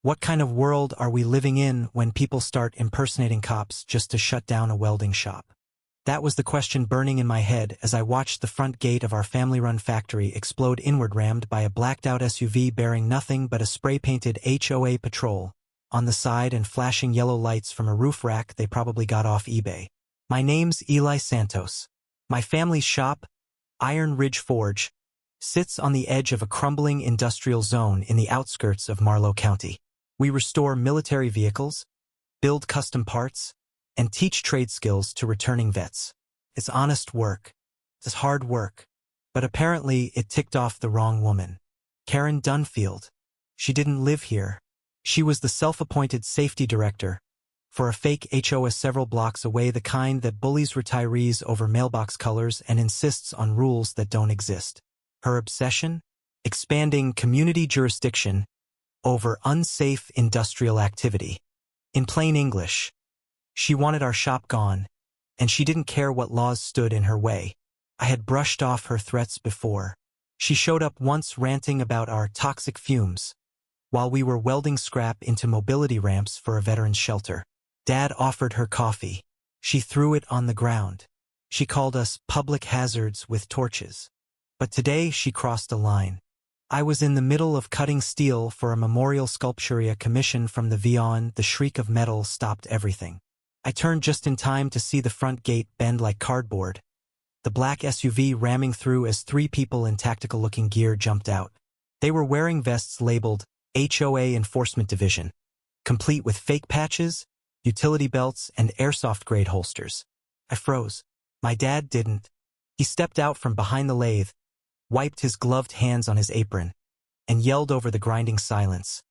What kind of world are we living in when people start impersonating cops just to shut down a welding shop? That was the question burning in my head as I watched the front gate of our family-run factory explode inward, rammed by a blacked-out SUV bearing nothing but a spray-painted HOA patrol on the side and flashing yellow lights from a roof rack they probably got off eBay. My name's Eli Santos. My family's shop, Iron Ridge Forge, sits on the edge of a crumbling industrial zone in the outskirts of Marlow County. We restore military vehicles, build custom parts, and teach trade skills to returning vets. It's honest work. It's hard work. But apparently it ticked off the wrong woman. Karen Dunfield. She didn't live here. She was the self-appointed safety director for a fake HOA several blocks away, the kind that bullies retirees over mailbox colors and insists on rules that don't exist. Her obsession? Expanding community jurisdiction over unsafe industrial activity. In plain English, she wanted our shop gone, and she didn't care what laws stood in her way. I had brushed off her threats before. She showed up once ranting about our toxic fumes, while we were welding scrap into mobility ramps for a veteran's shelter. Dad offered her coffee. She threw it on the ground. She called us public hazards with torches. But today she crossed a line. I was in the middle of cutting steel for a memorial sculpture commission from the Vion. The shriek of metal stopped everything. I turned just in time to see the front gate bend like cardboard, the black SUV ramming through as three people in tactical-looking gear jumped out. They were wearing vests labeled HOA Enforcement Division, complete with fake patches, utility belts, and airsoft-grade holsters. I froze. My dad didn't. He stepped out from behind the lathe, wiped his gloved hands on his apron, and yelled over the grinding silence.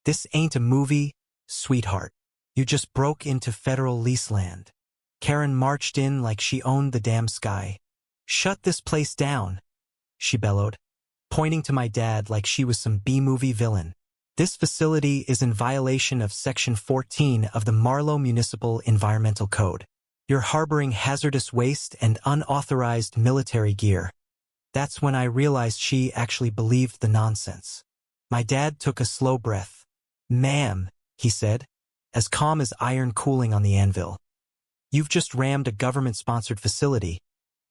"This ain't a movie, sweetheart. You just broke into federal lease land." Karen marched in like she owned the damn sky. "Shut this place down," she bellowed, pointing to my dad like she was some B-movie villain. "This facility is in violation of Section 14 of the Marlow Municipal Environmental Code. You're harboring hazardous waste and unauthorized military gear." That's when I realized she actually believed the nonsense. My dad took a slow breath. "Ma'am," he said, as calm as iron cooling on the anvil. "You've just rammed a government-sponsored facility,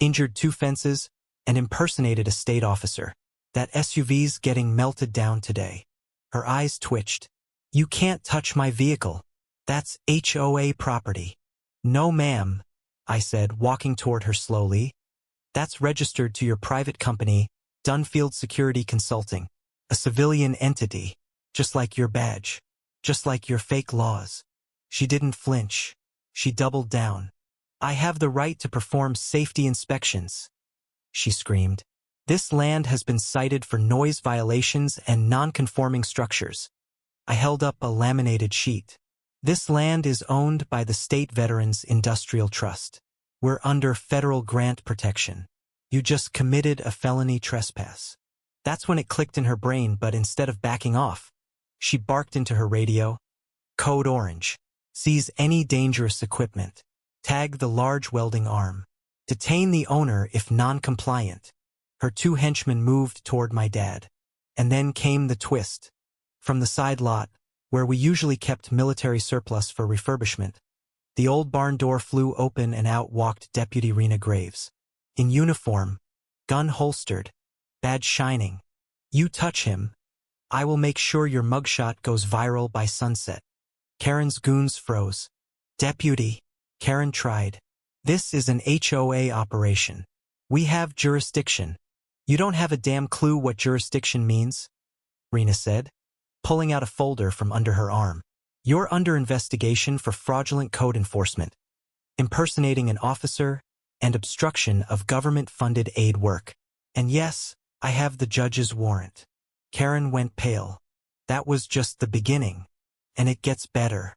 injured 2 fences, and impersonated a state officer. That SUV's getting melted down today." Her eyes twitched. "You can't touch my vehicle. That's HOA property." "No, ma'am," I said, walking toward her slowly. "That's registered to your private company, Dunfield Security Consulting, a civilian entity, just like your badge, just like your fake laws." She didn't flinch. She doubled down. "I have the right to perform safety inspections," she screamed. "This land has been cited for noise violations and non-conforming structures." I held up a laminated sheet. "This land is owned by the State Veterans Industrial Trust. We're under federal grant protection. You just committed a felony trespass." That's when it clicked in her brain, but instead of backing off, she barked into her radio. "Code Orange. Seize any dangerous equipment. Tag the large welding arm. Detain the owner if non-compliant." Her 2 henchmen moved toward my dad. And then came the twist. From the side lot, where we usually kept military surplus for refurbishment, the old barn door flew open and out walked Deputy Rena Graves. In uniform, gun holstered, badge shining. "You touch him, I will make sure your mugshot goes viral by sunset." Karen's goons froze. "Deputy," Karen tried. "This is an HOA operation. We have jurisdiction." "You don't have a damn clue what jurisdiction means," Rena said, pulling out a folder from under her arm. "You're under investigation for fraudulent code enforcement, impersonating an officer, and obstruction of government-funded aid work. And yes, I have the judge's warrant." Karen went pale. That was just the beginning. And it gets better.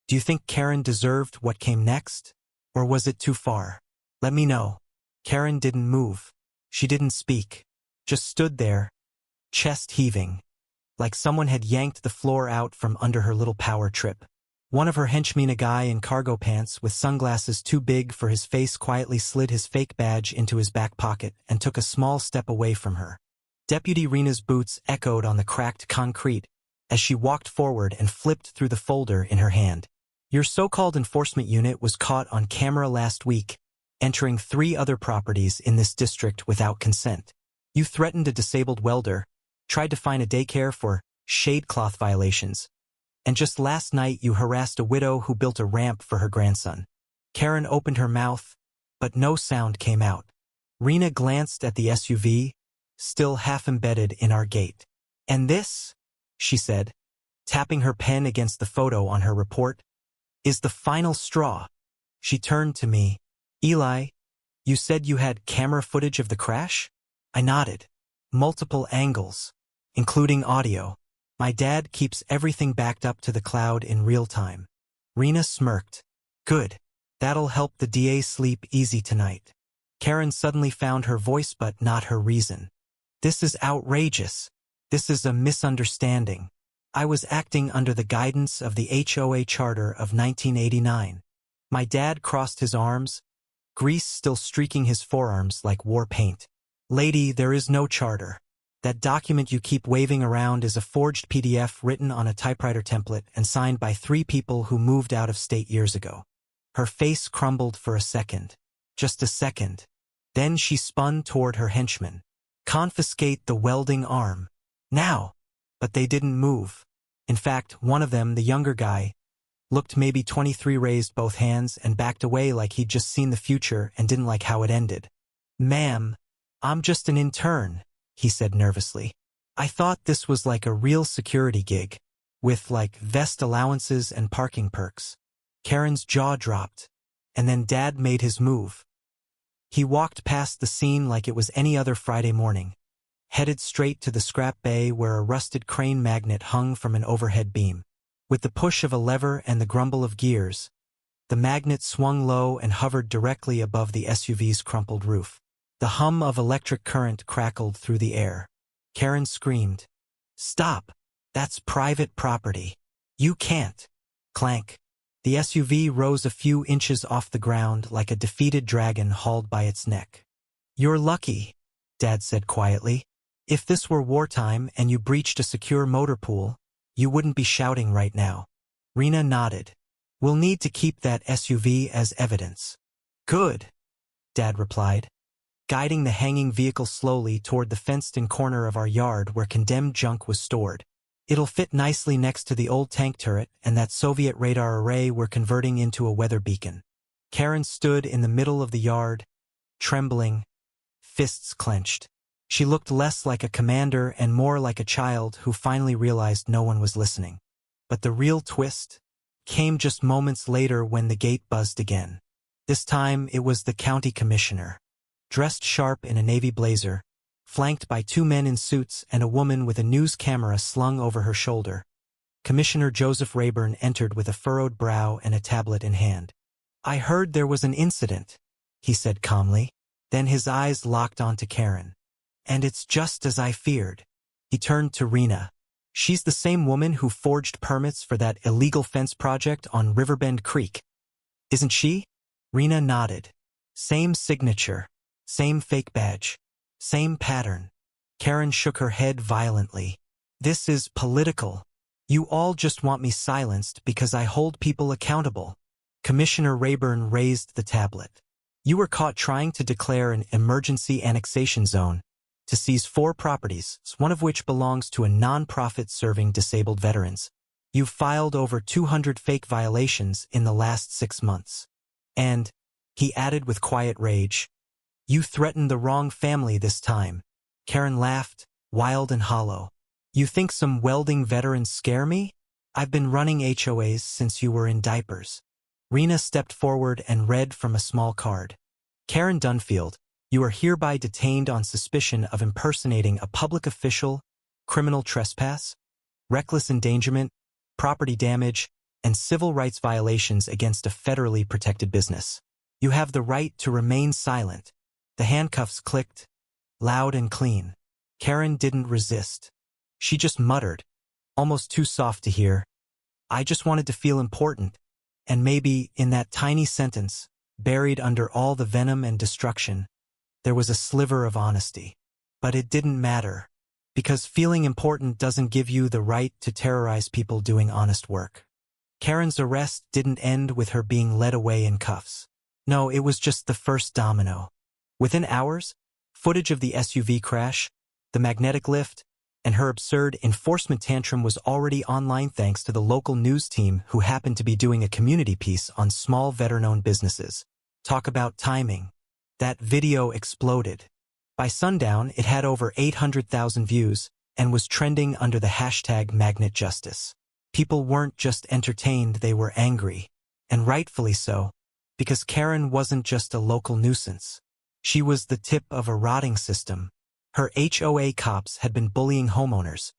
Do you think Karen deserved what came next? Or was it too far? Let me know. Karen didn't move. She didn't speak. Just stood there, chest heaving, like someone had yanked the floor out from under her little power trip. One of her henchmen, a guy in cargo pants with sunglasses too big for his face, quietly slid his fake badge into his back pocket and took a small step away from her. Deputy Rena's boots echoed on the cracked concrete as she walked forward and flipped through the folder in her hand. Your so-called enforcement unit was caught on camera last week, entering 3 other properties in this district without consent. You threatened a disabled welder, tried to find a daycare for shade cloth violations, and just last night you harassed a widow who built a ramp for her grandson. Karen opened her mouth, but no sound came out. Rena glanced at the SUV, still half embedded in our gate. And this, she said, tapping her pen against the photo on her report, is the final straw. She turned to me. Eli, you said you had camera footage of the crash? I nodded. Multiple angles, including audio. My dad keeps everything backed up to the cloud in real time. Rena smirked. Good. That'll help the DA sleep easy tonight. Karen suddenly found her voice but not her reason. This is outrageous. This is a misunderstanding. I was acting under the guidance of the HOA Charter of 1989. My dad crossed his arms, grease still streaking his forearms like war paint. Lady, there is no charter. That document you keep waving around is a forged PDF written on a typewriter template and signed by 3 people who moved out of state years ago. Her face crumbled for a second. Just a second. Then she spun toward her henchmen. Confiscate the welding arm. Now. But they didn't move. In fact, one of them, the younger guy, looked maybe 23, raised both hands and backed away like he'd just seen the future and didn't like how it ended. Ma'am, I'm just an intern, he said nervously. I thought this was like a real security gig, with like vest allowances and parking perks. Karen's jaw dropped, and then Dad made his move. He walked past the scene like it was any other Friday morning, headed straight to the scrap bay where a rusted crane magnet hung from an overhead beam. With the push of a lever and the grumble of gears, the magnet swung low and hovered directly above the SUV's crumpled roof. The hum of electric current crackled through the air. Karen screamed, "Stop! That's private property. You can't." Clank. The SUV rose a few inches off the ground like a defeated dragon hauled by its neck. You're lucky, Dad said quietly. If this were wartime and you breached a secure motor pool, you wouldn't be shouting right now. Rena nodded. We'll need to keep that SUV as evidence. Good, Dad replied, guiding the hanging vehicle slowly toward the fenced-in corner of our yard where condemned junk was stored. It'll fit nicely next to the old tank turret and that Soviet radar array we're converting into a weather beacon. Karen stood in the middle of the yard, trembling, fists clenched. She looked less like a commander and more like a child who finally realized no one was listening. But the real twist came just moments later when the gate buzzed again. This time it was the county commissioner, dressed sharp in a navy blazer, flanked by 2 men in suits and a woman with a news camera slung over her shoulder. Commissioner Joseph Rayburn entered with a furrowed brow and a tablet in hand. I heard there was an incident, he said calmly. Then his eyes locked onto Karen. And it's just as I feared. He turned to Rena. She's the same woman who forged permits for that illegal fence project on Riverbend Creek. Isn't she? Rena nodded. Same signature, same fake badge, same pattern. Karen shook her head violently. This is political. You all just want me silenced because I hold people accountable. Commissioner Rayburn raised the tablet. You were caught trying to declare an emergency annexation zone to seize 4 properties, one of which belongs to a non-profit serving disabled veterans. You've filed over 200 fake violations in the last 6 months. And, he added with quiet rage, you threatened the wrong family this time. Karen laughed, wild and hollow. You think some welding veterans scare me? I've been running HOAs since you were in diapers. Rena stepped forward and read from a small card. Karen Dunfield, you are hereby detained on suspicion of impersonating a public official, criminal trespass, reckless endangerment, property damage, and civil rights violations against a federally protected business. You have the right to remain silent. The handcuffs clicked, loud and clean. Karen didn't resist. She just muttered, almost too soft to hear, I just wanted to feel important. And maybe, in that tiny sentence, buried under all the venom and destruction, there was a sliver of honesty. But it didn't matter. Because feeling important doesn't give you the right to terrorize people doing honest work. Karen's arrest didn't end with her being led away in cuffs. No, it was just the first domino. Within hours, footage of the SUV crash, the magnetic lift, and her absurd enforcement tantrum was already online thanks to the local news team who happened to be doing a community piece on small veteran-owned businesses. Talk about timing. That video exploded. By sundown, it had over 800,000 views and was trending under the hashtag #MagnetJustice. People weren't just entertained, they were angry. And rightfully so, because Karen wasn't just a local nuisance. She was the tip of a rotting system. Her HOA cops had been bullying homeowners,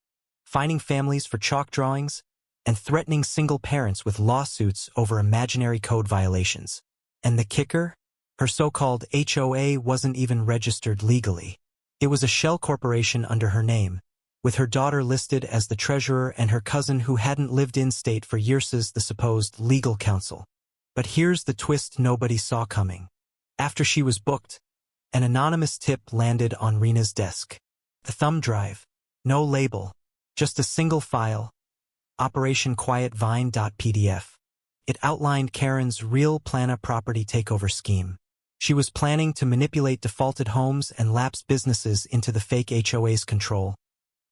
fining families for chalk drawings, and threatening single parents with lawsuits over imaginary code violations. And the kicker? Her so-called HOA wasn't even registered legally. It was a shell corporation under her name, with her daughter listed as the treasurer and her cousin who hadn't lived in state for years as the supposed legal counsel. But here's the twist nobody saw coming. After she was booked, an anonymous tip landed on Rena's desk. The thumb drive. No label. Just a single file. Operation QuietVine.pdf. It outlined Karen's real Plana property takeover scheme. She was planning to manipulate defaulted homes and lapsed businesses into the fake HOA's control,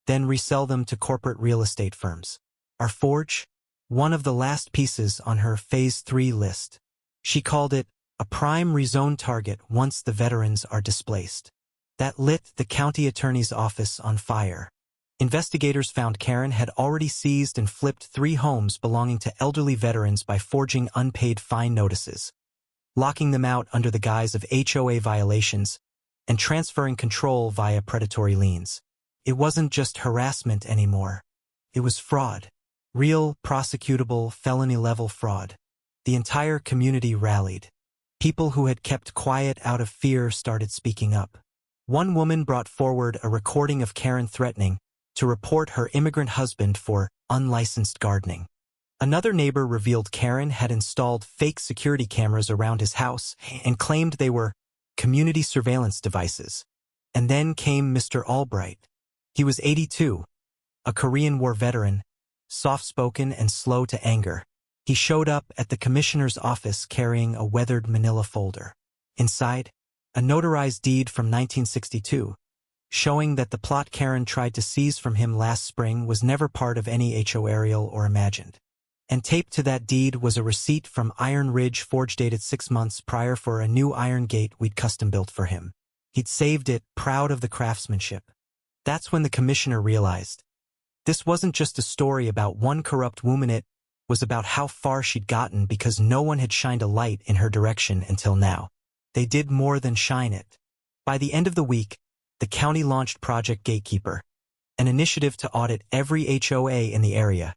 then resell them to corporate real estate firms. Our forge? One of the last pieces on her Phase 3 list. She called it a prime rezone target once the veterans are displaced. That lit the county attorney's office on fire. Investigators found Karen had already seized and flipped 3 homes belonging to elderly veterans by forging unpaid fine notices, locking them out under the guise of HOA violations, and transferring control via predatory liens. It wasn't just harassment anymore. It was fraud. Real, prosecutable, felony-level fraud. The entire community rallied. People who had kept quiet out of fear started speaking up. One woman brought forward a recording of Karen threatening to report her immigrant husband for unlicensed gardening. Another neighbor revealed Karen had installed fake security cameras around his house and claimed they were community surveillance devices. And then came Mr. Albright. He was 82, a Korean War veteran, soft-spoken and slow to anger. He showed up at the commissioner's office carrying a weathered manila folder. Inside, a notarized deed from 1962, showing that the plot Karen tried to seize from him last spring was never part of any HOA aerial or imagined. And taped to that deed was a receipt from Iron Ridge Forge dated 6 months prior for a new iron gate we'd custom built for him. He'd saved it, proud of the craftsmanship. That's when the commissioner realized this wasn't just a story about one corrupt woman, it was about how far she'd gotten because no one had shined a light in her direction until now. They did more than shine it. By the end of the week, the county launched Project Gatekeeper, an initiative to audit every HOA in the area,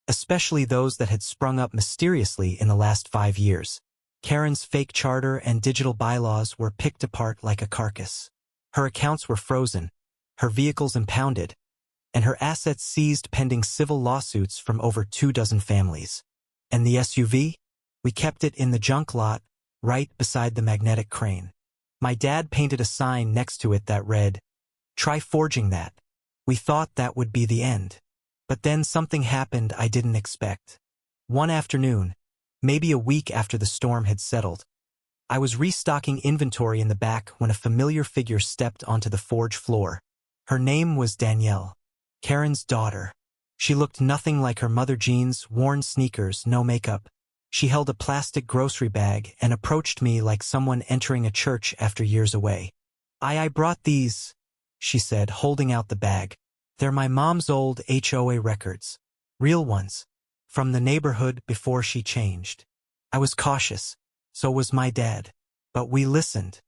especially those that had sprung up mysteriously in the last 5 years. Karen's fake charter and digital bylaws were picked apart like a carcass. Her accounts were frozen, her vehicles impounded, and her assets seized pending civil lawsuits from over 24 families. And the SUV? We kept it in the junk lot, right beside the magnetic crane. My dad painted a sign next to it that read, "Try forging that." We thought that would be the end. But then something happened I didn't expect. One afternoon, maybe a week after the storm had settled, I was restocking inventory in the back when a familiar figure stepped onto the forge floor. Her name was Danielle, Karen's daughter. She looked nothing like her mother. Jeans, worn sneakers, no makeup. She held a plastic grocery bag and approached me like someone entering a church after years away. I brought these," she said, holding out the bag. "They're my mom's old HOA records. Real ones. From the neighborhood before she changed." I was cautious. So was my dad. But we listened.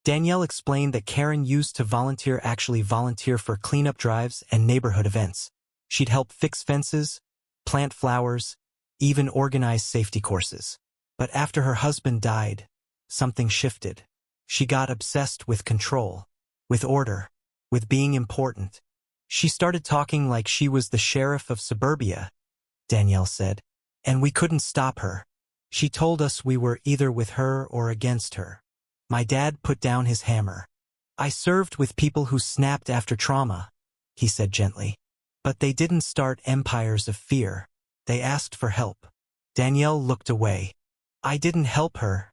Danielle explained that Karen used to actually volunteer for cleanup drives and neighborhood events. She'd help fix fences, plant flowers, even organize safety courses. But after her husband died, something shifted. She got obsessed with control, with order, with being important. She started talking like she was the sheriff of suburbia, Danielle said, and we couldn't stop her. She told us we were either with her or against her. My dad put down his hammer. "I served with people who snapped after trauma," he said gently. But they didn't start empires of fear. They asked for help. Danielle looked away. I didn't help her,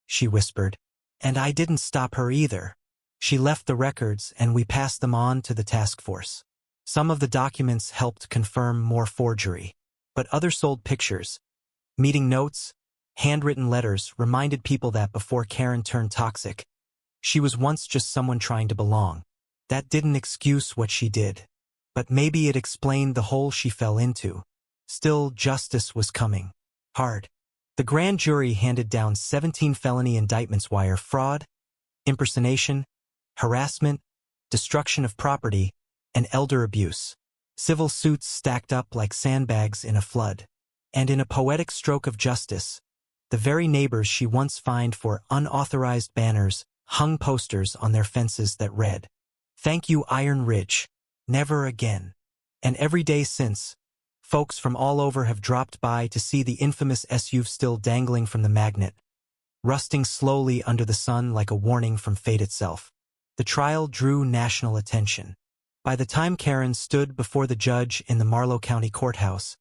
she whispered. And I didn't stop her either. She left the records and we passed them on to the task force. Some of the documents helped confirm more forgery, but others sold pictures. Meeting notes, handwritten letters reminded people that before Karen turned toxic, she was once just someone trying to belong. That didn't excuse what she did, but maybe it explained the hole she fell into. Still, justice was coming. Hard. The grand jury handed down 17 felony indictments: wire fraud, impersonation, harassment, destruction of property, and elder abuse. Civil suits stacked up like sandbags in a flood. And in a poetic stroke of justice, the very neighbors she once fined for unauthorized banners hung posters on their fences that read, "Thank you, Iron Ridge. Never again." And every day since, folks from all over have dropped by to see the infamous SUV still dangling from the magnet, rusting slowly under the sun like a warning from fate itself. The trial drew national attention. By the time Karen stood before the judge in the Marlow County Courthouse,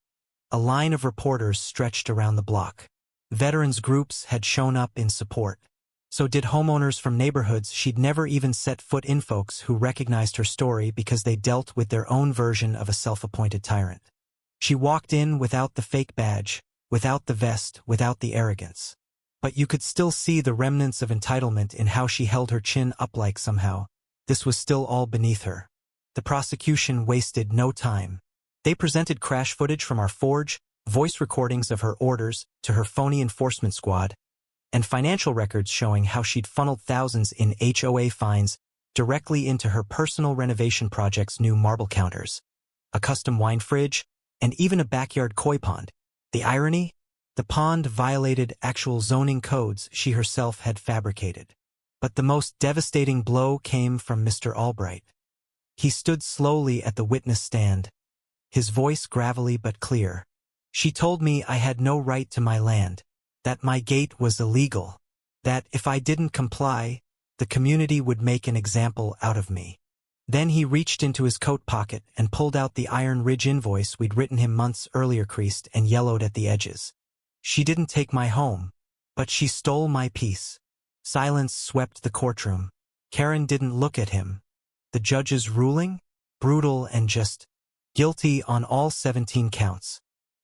a line of reporters stretched around the block. Veterans groups had shown up in support. So did homeowners from neighborhoods she'd never even set foot in, folks who recognized her story because they dealt with their own version of a self-appointed tyrant. She walked in without the fake badge, without the vest, without the arrogance. But you could still see the remnants of entitlement in how she held her chin up, like somehow this was still all beneath her. The prosecution wasted no time. They presented crash footage from our forge, voice recordings of her orders to her phony enforcement squad, and financial records showing how she'd funneled thousands in HOA fines directly into her personal renovation project's new marble counters, a custom wine fridge, and even a backyard koi pond. The irony? The pond violated actual zoning codes she herself had fabricated. But the most devastating blow came from Mr. Albright. He stood slowly at the witness stand, his voice gravelly but clear. She told me I had no right to my land, that my gate was illegal, that if I didn't comply, the community would make an example out of me. Then he reached into his coat pocket and pulled out the Iron Ridge invoice we'd written him months earlier, creased and yellowed at the edges. She didn't take my home, but she stole my peace. Silence swept the courtroom. Karen didn't look at him. The judge's ruling? Brutal and just. Guilty on all 17 counts.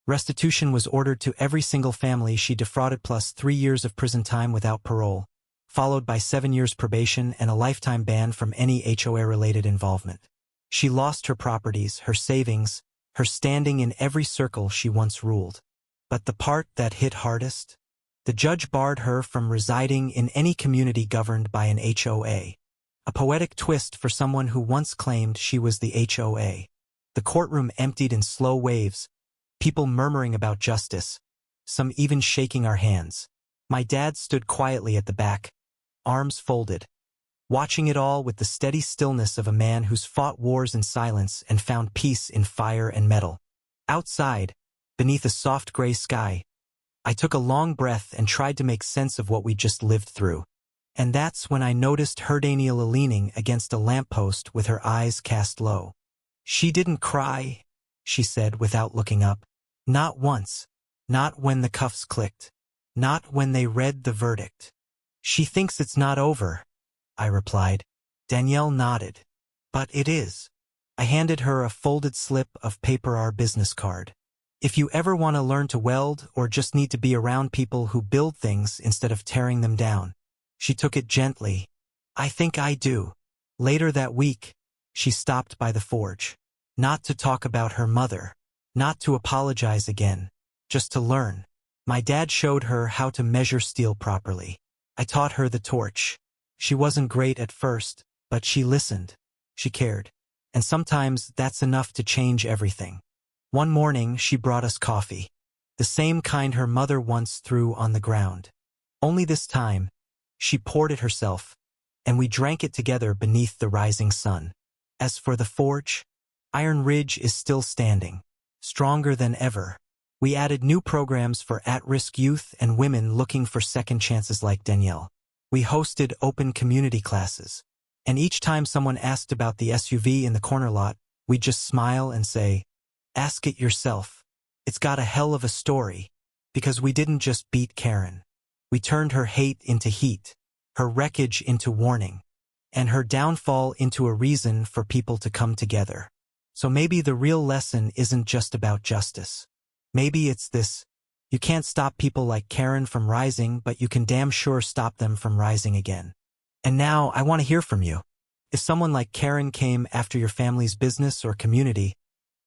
Restitution was ordered to every single family she defrauded, plus 3 years of prison time without parole, followed by 7 years probation and a lifetime ban from any HOA-related involvement. She lost her properties, her savings, her standing in every circle she once ruled. But the part that hit hardest? The judge barred her from residing in any community governed by an HOA. A poetic twist for someone who once claimed she was the HOA. The courtroom emptied in slow waves, people murmuring about justice, some even shaking our hands. My dad stood quietly at the back, arms folded, watching it all with the steady stillness of a man who's fought wars in silence and found peace in fire and metal. Outside, beneath a soft gray sky, I took a long breath and tried to make sense of what we'd just lived through. And that's when I noticed her Daniela leaning against a lamppost with her eyes cast low. She didn't cry, she said without looking up. Not once. Not when the cuffs clicked. Not when they read the verdict. She thinks it's not over, I replied. Danielle nodded. But it is. I handed her a folded slip of paper, our business card. If you ever want to learn to weld or just need to be around people who build things instead of tearing them down. She took it gently. I think I do. Later that week, she stopped by the forge. Not to talk about her mother. Not to apologize again. Just to learn. My dad showed her how to measure steel properly. I taught her the torch. She wasn't great at first, but she listened. She cared. And sometimes that's enough to change everything. One morning, she brought us coffee. The same kind her mother once threw on the ground. Only this time, she poured it herself, and we drank it together beneath the rising sun. As for the forge, Iron Ridge is still standing, stronger than ever. We added new programs for at-risk youth and women looking for second chances like Danielle. We hosted open community classes. And each time someone asked about the SUV in the corner lot, we'd just smile and say, "Ask it yourself. It's got a hell of a story." Because we didn't just beat Karen. We turned her hate into heat, her wreckage into warning, and her downfall into a reason for people to come together. So maybe the real lesson isn't just about justice. Maybe it's this: you can't stop people like Karen from rising, but you can damn sure stop them from rising again. And now I want to hear from you. If someone like Karen came after your family's business or community,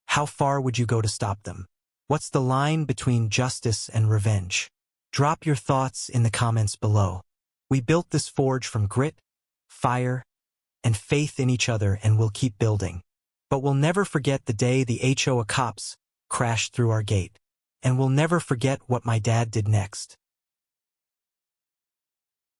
how far would you go to stop them? What's the line between justice and revenge? Drop your thoughts in the comments below. We built this forge from grit, fire, and faith in each other, and we'll keep building. But we'll never forget the day the HOA cops crashed through our gate. And we'll never forget what my dad did next.